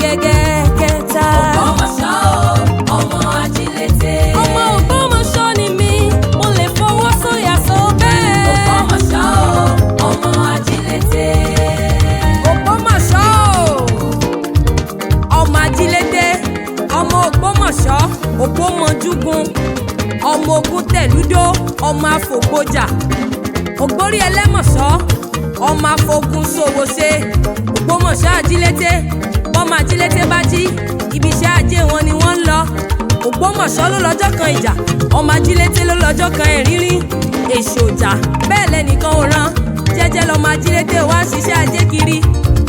gẹ́gẹ́ kẹta. Ògbómọ̀ṣọ́ ọmọ ajílété. Ọmọ Ògbómọ̀ṣọ́ ni mí, mo lè fọwọ́ sọ̀yà sọ bẹ́ẹ̀. Ògbómọ̀ṣọ́ ọmọ ajílété. Ògbómọ̀ṣọ́ ọmọ ajílété, ọmọ Ògbómọ̀ṣọ́ ògbómọjúgun, ọmọ ogun tẹ̀lúdó, ọmọ afògbójà, ògbórí ẹlẹ́mọ̀ṣọ́, ọmọ afogun ṣòwò ṣe. Ògbómọ̀ṣọ́ ajílété, bọ́mọ ajílété bá jí ibi iṣẹ́ ajé wọn ni wọ́n ń lọ. Ògbómọ̀ṣọ́ ló lọ́jọ́ kan ìjà, ọmọ ajílété ló lọ́jọ́ kan ẹ̀rínrín. Èṣù ọjà bẹ́ẹ̀ lẹ́nìkan ò rán, jẹ́jẹ́ lọ́mọ ajílété wá ń ṣiṣẹ́ ajé kiri.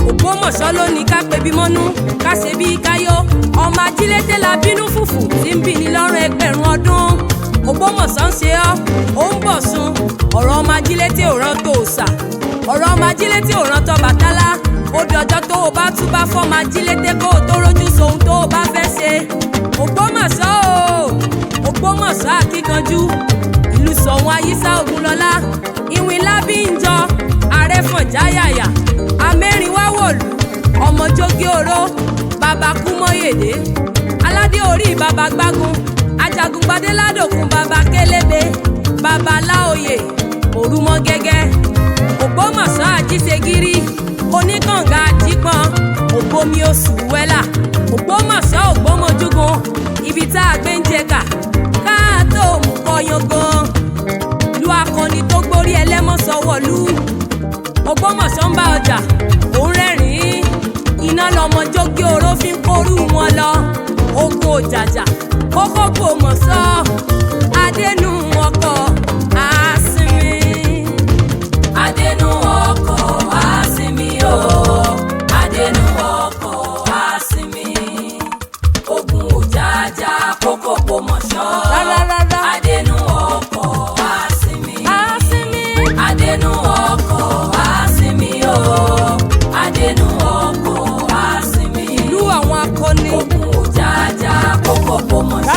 Ògbómọ̀ṣọ́ ló ní ká pebi mọ́nú, ká ṣe bí káyó. Ọmọ ajílété la bínú fùfù tí ń bí ni lọ́rùn ẹgbẹ̀rún ọdún. Ògbómọ̀ṣọ́ ń ṣe ọ́, ó ń bọ̀ sun. Ọ̀rọ̀ ọmọ ajílété ò rán tó òòṣà, ọ̀rọ̀ ọmọ ajílété ò rán tọbàtálá. Ó dọjọ́ tó o bá túbá fọ́mọ ajílété kó o tó rójú sohun tó o bá fẹ́ ṣe. Ògbómọ̀ṣọ́ o, Ògbómọ̀ṣọ́ akíkanjú, ìlú Ṣọ̀ún Ayísá Ògúnlọlá, ìwìn lábíńjọ, àrẹ́fọ̀njáyàyà, amẹ́rìnwáwòlú, ọmọ jógí oró, bàbá kúmọ́yèdè, aládé orí bàbá gbágun, ajagungbadé ládòkun bàbá kélébé, bàbá láòyè, òrùmọ gẹ́gẹ́. Ògbómọ̀ṣọ́ àjíṣegírí, oníkànga àjípọn, ògbómi oṣù wẹ́là. Ògbómọ̀ṣọ́ ògbómọjúgun, ibi tá a gbé ń jẹgà káàtó mú kọyan gan. Lu akọni tó gbórí ẹlẹ́mọ̀ṣọ́ wọ̀lú. Ògbómọ̀ṣọ́ ń bá ọjà, òun rẹ́rìn-ín. Iná lọmọ jógí oró fi ń kórú wọn lọ. Ogun òjàjà kókó Ògbómọ̀ṣọ́, adénú ọkọ̀ àásìmí. Adénú ọkọ̀ àásìmí o, adénú ọkọ̀ àásìmí. Ogun òjàjà kókó Ògbómọ̀ṣọ́. Rárá. Adénú ọkọ̀ àásìmí. Àásìmí. Adénú ọkọ̀ àásìmí o, adénú ọkọ̀ àásìmí. Ìlú àwọn akọni. Ogun òjàjà kókó Ògbómọ̀ṣọ́.